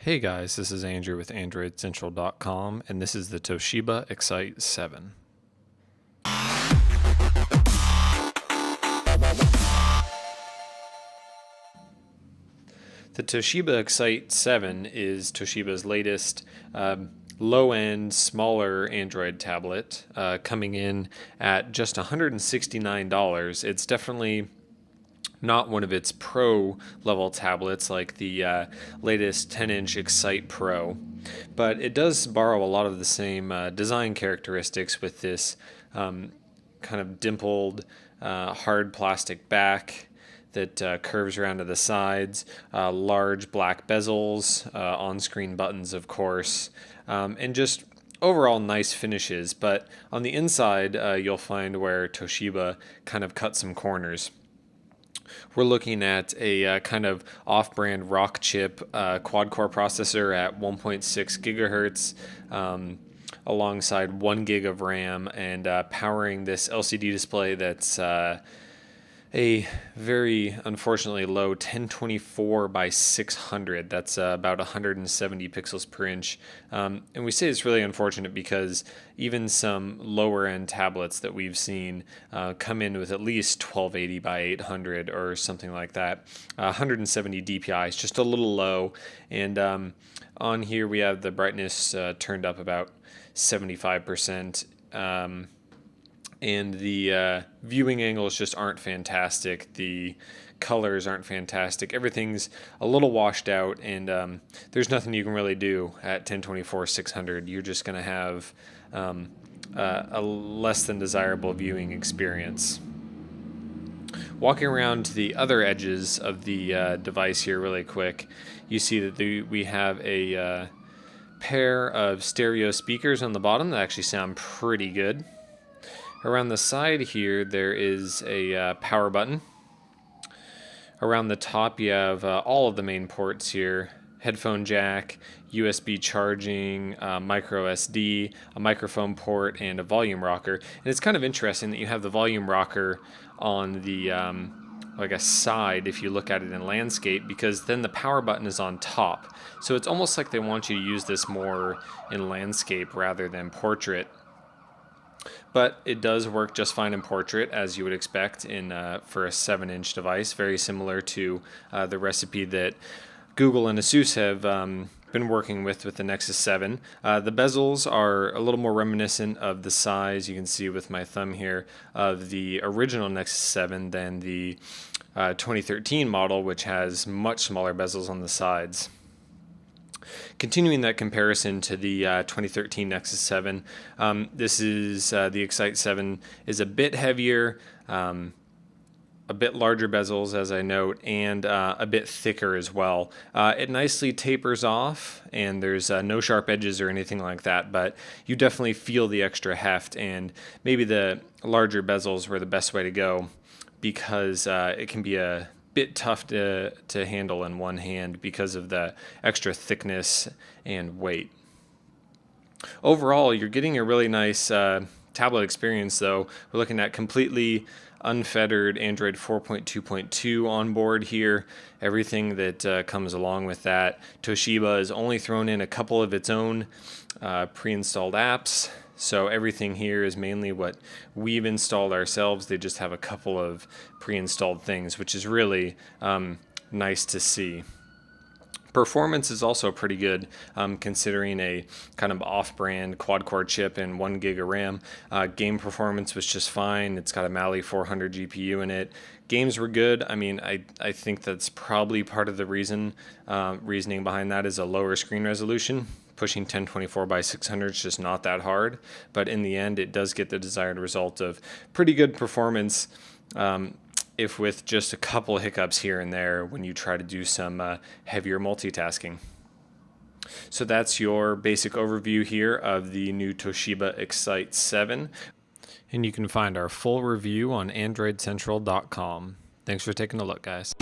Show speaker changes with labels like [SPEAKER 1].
[SPEAKER 1] Hey guys, this is Andrew with AndroidCentral.com, and this is the Toshiba Excite 7. The Toshiba Excite 7 is Toshiba's latest low-end, smaller Android tablet, coming in at just $169. It's definitely not one of its pro level tablets like the latest 10-inch Excite Pro, but it does borrow a lot of the same design characteristics with this kind of dimpled hard plastic back that curves around to the sides, large black bezels, on-screen buttons of course, and just overall nice finishes. But on the inside you'll find where Toshiba kind of cut some corners. We're looking at a kind of off-brand rock chip quad-core processor at 1.6 gigahertz, alongside 1 gig of RAM, and powering this LCD display that's a very unfortunately low 1024 by 600. That's about 170 pixels per inch. And we say it's really unfortunate because even some lower end tablets that we've seen come in with at least 1280 by 800 or something like that. 170 DPI is just a little low. And on here we have the brightness turned up about 75%. And the viewing angles just aren't fantastic. The colors aren't fantastic. Everything's a little washed out, and there's nothing you can really do at 1024 600. You're just going to have a less than desirable viewing experience. Walking around to the other edges of the device here really quick, you see that we have a pair of stereo speakers on the bottom that actually sound pretty good. Around the side here, there is a power button. Around the top, you have all of the main ports here: headphone jack, USB charging, micro SD, a microphone port, and a volume rocker. And it's kind of interesting that you have the volume rocker on the like a side if you look at it in landscape, because then the power button is on top. So it's almost like they want you to use this more in landscape rather than portrait. But it does work just fine in portrait, as you would expect for a 7-inch device, very similar to the recipe that Google and Asus have been working with the Nexus 7. The bezels are a little more reminiscent of the size, you can see with my thumb here, of the original Nexus 7 than the 2013 model, which has much smaller bezels on the sides. Continuing that comparison to the 2013 Nexus 7, this is the Excite 7 is a bit heavier, a bit larger bezels as I note, and a bit thicker as well. It nicely tapers off, and there's no sharp edges or anything like that, but you definitely feel the extra heft, and maybe the larger bezels were the best way to go, because it can be a bit tough to handle in one hand because of the extra thickness and weight. Overall, you're getting a really nice tablet experience though. We're looking at completely unfettered Android 4.2.2 on board here. Everything that comes along with that. Toshiba has only thrown in a couple of its own pre-installed apps. So everything here is mainly what we've installed ourselves. They just have a couple of pre-installed things, which is really nice to see. Performance is also pretty good, considering a kind of off-brand quad-core chip and 1 gig of RAM. Game performance was just fine. It's got a Mali 400 GPU in it. Games were good. I mean, I think that's probably part of the reasoning behind that is a lower screen resolution. Pushing 1024 by 600 is just not that hard, but in the end it does get the desired result of pretty good performance, if with just a couple hiccups here and there when you try to do some heavier multitasking. So that's your basic overview here of the new Toshiba Excite 7, and you can find our full review on AndroidCentral.com. Thanks for taking a look, guys.